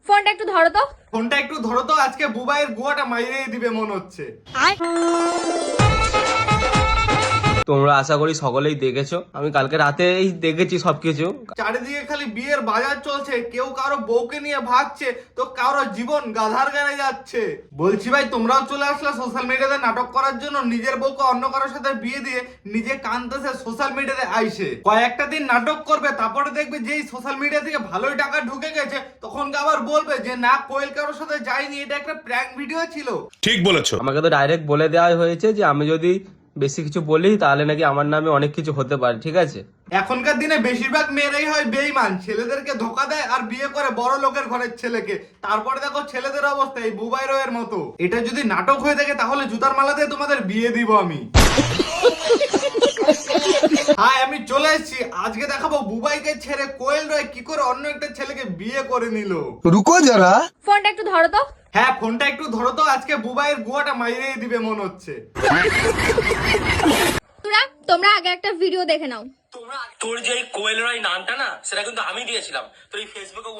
ফোনটা একটু ধরো তো। ফোনটা একটু ধরো তো, আজকে বুবাইয়ের গুয়াটা মাইরেই দিবে মনে হচ্ছে। তোমরা আশা করি সকলেই দেখেছো, আমি কালকে রাতেই দেখেছি সবকিছু। চারিদিকে খালি বিয়ের বাজার চলছে, কেউ কারো বউকে নিয়ে ভাগছে, তো কারো জীবন গাধার গানে যাচ্ছে। বলছি ভাই, তোমরাও চলে আসলে সোশ্যাল মিডিয়াতে নাটক করার জন্য, নিজের বউকে অন্য কারোর সাথে বিয়ে দিয়ে নিজে কাঁদতেছে সোশ্যাল মিডিয়াতে আইসে। কয়েকটা দিন নাটক করবে, তারপরে দেখবে যেই সোশ্যাল মিডিয়া থেকে ভালোই টাকা ঢুকে গেছে, তখন আবার বলবে যে না, কোয়েল কারোর সাথে যায়নি, এটা একটা প্র্যাঙ্ক ভিডিও ছিল। ঠিক বলেছো। আমাকে তো ডাইরেক্ট বলে দেওয়া হয়েছে যে আমি যদি বেশি কিছু বলি তাহলে নাকি আমার নামে অনেক কিছু হতে পারে, ঠিক আছে? এখনকার দিনে বেশিরভাগ মেয়েরাই হয় বেঈমান, ছেলেদেরকে ধোকা দেয় আর বিয়ে করে বড় লোকের ঘরের ছেলেকে। তারপরে দেখো ছেলেদের অবস্থা এই বুবাই রয়ের মতো। এটা যদি নাটক হয়ে থাকে তাহলে জুতার মালা দিয়ে তোমাদের বিয়ে দিব আমি। হ্যাঁ, আমি চলে এসেছি। আজকে দেখাবো বুবাইকে ছেড়ে কোয়েল রয় কি করে অন্য একটা ছেলেকে বিয়ে করে নিল। रुको जरा। ফোনটা একটু ধরো তো। হ্যাঁ, ফোনটা একটু ধরো তো, আজকে বুবাইয়ের গুয়াটা মাইরেই দিবে মনে হচ্ছে। তোমরা আগে একটা ভিডিও দেখে নাও। তোর যে কোয়েল রায় নামটা না, সেটা কিন্তু আমি দিয়েছিলাম তোর এই ফেসবুকে।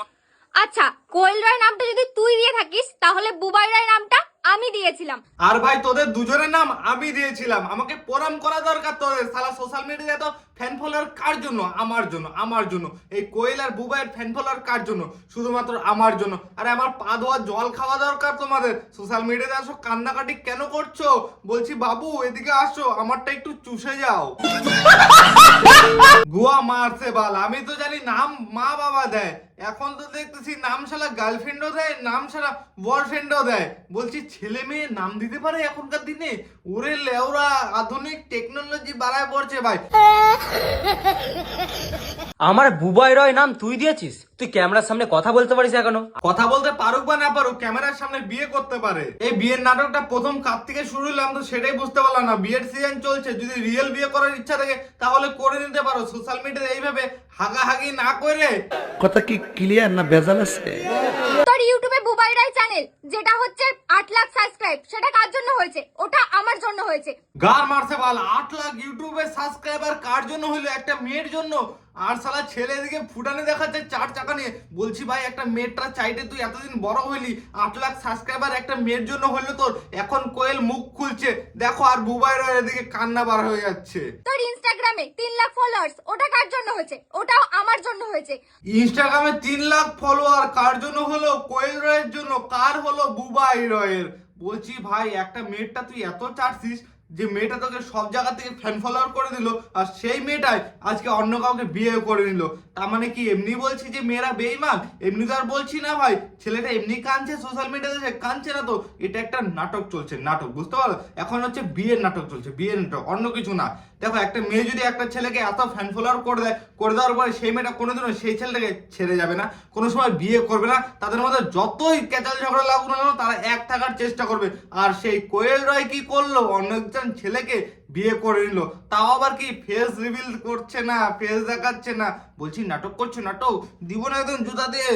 আচ্ছা, কোয়েল রায় নামটা যদি তুই দিয়ে থাকিস তাহলে বুবাই রায় নামটা আমি দিয়েছিলাম। আর ভাই, তোদের দুজনের নাম আমি দিয়েছিলাম। আমাকে প্রণাম করা দরকার তোদের। সালা সোশ্যাল মিডিয়ায় তো ফ্যান ফলোয়ার কার জন্য? আমার জন্য, আমার জন্য। এই কোয়েল আর বুবাইয়ের ফ্যান ফলোয়ার কার জন্য? শুধুমাত্র আমার জন্য। আরে আমার পা ধোয়া জল খাওয়া দরকার তোমাদের। সোশ্যাল মিডিয়াতে আসো, কান্নাকাটি কেন করছো? বলছি বাবু এদিকে আসো, আমারটা একটু চুষে যাও। গুয়া মারছে বাল। আমি তো জানি নাম মা বাবা দেয়, এখন তো দেখতেছি নাম শালা গার্লফ্রেন্ডও দেয়, নাম শালা বয়ফ্রেন্ডও দেয়। বলছি ছেলে মেয়ে নাম দিতে পারে এখনকার দিনে? ওরে লেওরা, আধুনিক টেকনোলজি বাড়ায় পড়ছে ভাই। আমার বুবাই রয় নাম তুই দিয়েছিস? তুই ক্যামেরার সামনে কথা বলতে পারিস এখনো? কথা বলতে পারুক বা না পারুক, ক্যামেরার সামনে বিয়ে করতে পারে। এই বিয়ের নাটকটা প্রথম কার থেকে শুরু হলো আমি তো সেটাই বুঝতে পারলাম না। বিয়ের সিজন চলছে, যদি রিয়েল বিয়ে করার ইচ্ছা থাকে তাহলে করে নিতে পারো। সোশ্যাল মিডিয়াতে এইভাবে হাগাহাগি না করে। কথা কি ক্লিয়ার না ভেজাল আছে? তোর ইউটিউবে বুবাই রায় চ্যানেল যেটা হচ্ছে 8 লাখ সাবস্ক্রাইব, সেটা কার জন্য হয়েছে? ওটা আমার জন্য হয়েছে। গার মারছে বাল। 8 লাখ ইউটিউবে সাবস্ক্রাইবার কার জন্য হইলো? একটা মেয়ের জন্য। আর শালা ছেলে এদিকে ফুটানি দেখাচ্ছে 4 চাকা নিয়ে। বলছি ভাই, একটা মেয়েটা চাইতে তুই এতদিন বড় হইলি, 8 লাখ সাবস্ক্রাইবার একটা মেয়ের জন্য হইলো তোর। এখন কোয়েল মুখ খুলছে দেখো, আর বুবাই রয় এদিকে কান্না বার হয়ে যাচ্ছে। তোর ইনস্টাগ্রামে 3 লাখ ফলোয়ার্স, ওটা কার জন্য হয়েছে? ওটাও আমার জন্য হয়েছে। ইনস্টাগ্রামে 3 লাখ ফলোয়ার কার জন্য হলো? কোয়েল রয়ের জন্য। কার হলো? বুবাই রয়ের। বলছি ভাই, একটা মেয়েটা তুই এত চাচ্ছিস যে মেয়েটা তোকে সব জায়গা থেকে ফ্যান ফলোয়ার করে দিল, আর সেই মেয়েটাই আজকে অন্য কাউকে বিয়ে করে নিল। তার মানে কি এমনি বলছি যে মেয়েরা বেঈমান? এমনি তো আর বলছি না ভাই। ছেলেটা এমনি কাঁদছে সোশ্যাল মিডিয়াতে, কাঁদছে না তো। এটা একটা নাটক চলছে, নাটক, বুঝতে পারো? এখন হচ্ছে বিয়ের নাটক চলছে, বিয়ের নাটক, অন্য কিছু না। দেখো, একটা মেয়ে যদি একটা ছেলেকে এত ফ্যান ফলোয়ার করে দেয়, করে দেওয়ার পরে সেই মেয়েটা কোনোদিনও সেই ছেলেটাকে ছেড়ে যাবে না, কোনো সময় বিয়ে করবে না। তাদের মধ্যে যতই ক্যাচাল ঝগড়া লাগুক না কেন, তারা এক থাকার চেষ্টা করবে। আর সেই কোয়েল রয় কি করলো? অন্য একজন ছেলেকে বিয়ে করে নিল, তাও আবার কি ফেস রিভিল করছে না, ফেস দেখাচ্ছে না। বলছি নাটক করছো, নাটক দিব না একদম জুতা দিয়ে।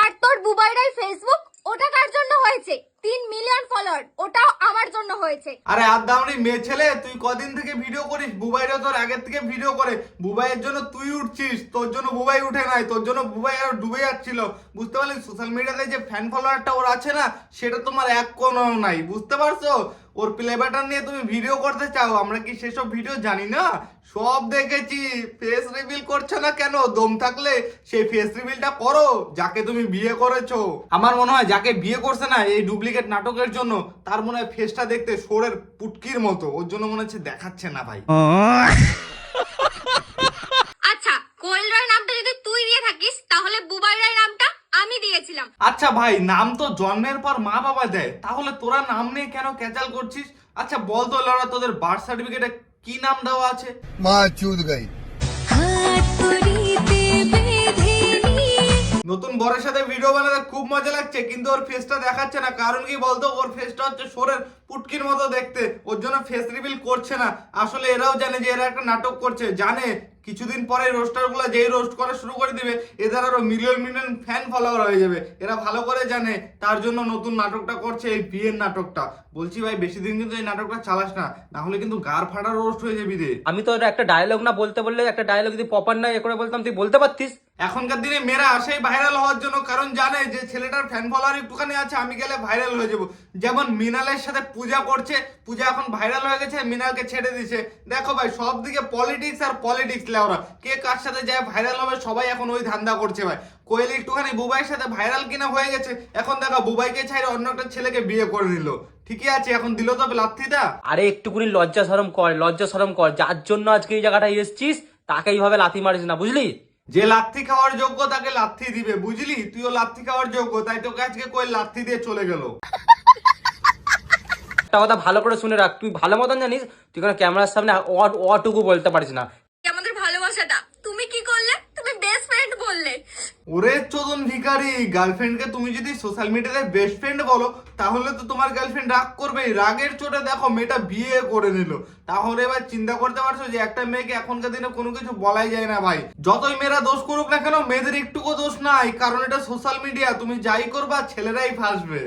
আর তোর বুবাই রায় ফেসবুক, ওটা কার জন্য হয়েছে? 3 মিলিয়ন ফলোয়ার, ওটাও আমার জন্য হয়েছে। আরে আদামরি মেয়ে ছেলে, তুই কদিন থেকে ভিডিও করিস? বুবাইরা তোর আগের থেকে ভিডিও করে। বুবাইয়ের জন্য তুই উঠছিস, তোর জন্য বুবাই উঠে নাই। তোর জন্য বুবাই আরো ডুবে যাচ্ছিল, বুঝতে পারলি? সোশ্যাল মিডিয়াতে যে ফ্যান ফলোয়ারটা ওর আছে না, সেটা তোমার এক কোনো নাই, বুঝতে পারছো? ওর প্লে বাটন নিয়ে তুমি ভিডিও করতে চাও, আমরা কি সেসব ভিডিও জানি না? সব দেখেছি। ফেস রিভিল করছো না কেন? দম থাকলে সেই ফেস রিভিলটা করো, যাকে তুমি বিয়ে করেছো। আমার মনে হয় যাকে বিয়ে করছে না এই ডুপ্লিকেট নাটকের জন্য, তার মনে হয় ফেসটা দেখতে সোরের পুটকির মতো, ওর জন্য মনে হচ্ছে দেখাচ্ছে না ভাই। আচ্ছা, কোয়েল রায় নামটা যদি তুই দিয়ে থাকিস তাহলে বুবাই রায় নামটা আমি দিয়েছিলাম। আচ্ছা ভাই, নাম তো জন্মের পর মা বাবা দেয়, তাহলে তোরা নাম নিয়ে কেন ক্যাচাল করছিস? আচ্ছা বল তো লড়া, তোদের বার্থ সার্টিফিকেটে কি নাম দেওয়া আছে? माँ चूद गई। নতুন বরের সাথে ভিডিও বানাতে খুব মজা লাগছে, কিন্তু ওর ফেসটা দেখাচ্ছে না। কারণ কি বলতো? ওর ফেসটা হচ্ছে সোরের পুটকির মতো দেখতে, ওর জন্য ফেস রিভিল করছে না। আসলে এরাও জানে যে এরা একটা নাটক করছে, জানে কিছুদিন পরে রোস্টার গুলা যেই রোস্ট করা শুরু করে দিবে, এদের আরো মিলিয়ন মিলিয়ন ফ্যান ফলোয়ার হয়ে যাবে। এরা ভালো করে জানে, তার জন্য নতুন নাটকটা করছে, এই বিয়ের নাটকটা। বলছি ভাই বেশি দিন কিন্তু এই নাটকটা চালাস না, না হলে কিন্তু গার ফাটা রোস্ট হয়ে যাবি রে। আমি তো একটা ডায়লগ না বলতে বললে, একটা ডায়লগ যদি প্রপার না এ করে বলতাম তুই বলতে পারতিস। এখনকার দিনে মেয়েরা আসেই ভাইরাল হওয়ার জন্য, কারণ জানে যে ছেলেটার ফ্যান ফলোয়ার একটুখানি আছে, আমি গেলে ভাইরাল হয়ে যাব। যেমন মৃণালের সাথে পূজা করছে, পূজা এখন ভাইরাল হয়ে গেছে, মৃণালকে ছেড়ে দিছে। দেখো ভাই সব দিকে পলিটিক্স আর পলিটিক্স লেওরা, কে কার সাথে যায় ভাইরাল হবে সবাই এখন ওই ধান্দা করছে ভাই। কোয়েল একটুখানি বুবাইয়ের সাথে ভাইরাল কিনা হয়ে গেছে, এখন দেখো বুবাইকে ছাড়ে অন্য একটা ছেলেকে বিয়ে করে নিল। ঠিকই আছে, এখন দিল তো লাথিটা। আরে একটুকুনি লজ্জা শরম কর, লজ্জা শরম কর, যার জন্য আজকে এই জায়গাটায় এসেছিস তাকে এইভাবে লাথি মারিস না, বুঝলি? যে লাথি খাওয়ার যোগ্য তাকে লাথি দিবে, বুঝলি? তুইও লাথি খাওয়ার যোগ্য, তাই তোকে আজকে কোয়েল লাথি দিয়ে চলে গেল। একটা কথা ভালো করে শুনে রাখ, তুই ভালো মতন জানিস তুই কোনো ক্যামেরার সামনে অটুকু বলতে পারিস না। আমাদের ভালোবাসাটা তুমি কি করলে? তুমি বেস্ট ফ্রেন্ড বললে। ওরে চোদন ভিখারি, গার্লফ্রেন্ডকে তুমি যদি সোশ্যাল মিডিয়াতে বেস্ট ফ্রেন্ড বলো তাহলে তো তোমার গার্লফ্রেন্ড রাগ করবেই। রাগের চোটে দেখো মেয়েটা বিয়ে করে নিল। তাহলে এবার চিন্তা করতে পারছো যে একটা মেয়েকে এখনকার দিনে কোনো কিছু বলাই যায় না ভাই। যতই মেয়েরা দোষ করুক না কেন, মেয়েদের একটুকু দোষ নাই, কারণ এটা সোশ্যাল মিডিয়া। তুমি যাই করবা ছেলেরাই ফাঁসবে।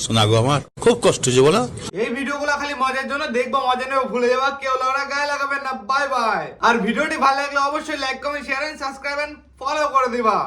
শোনা গো আমার খুব কষ্ট হচ্ছে বলো। এই ভিডিওগুলো খালি মজার জন্য দেখবা, মজা নেবে, ভুলে যাবা, কেউ লাগা গায়ে লাগাবেন না। Bye bye. আর ভিডিওটি ভালো লাগলে অবশ্যই like comment share and subscribe and follow করে দিবা।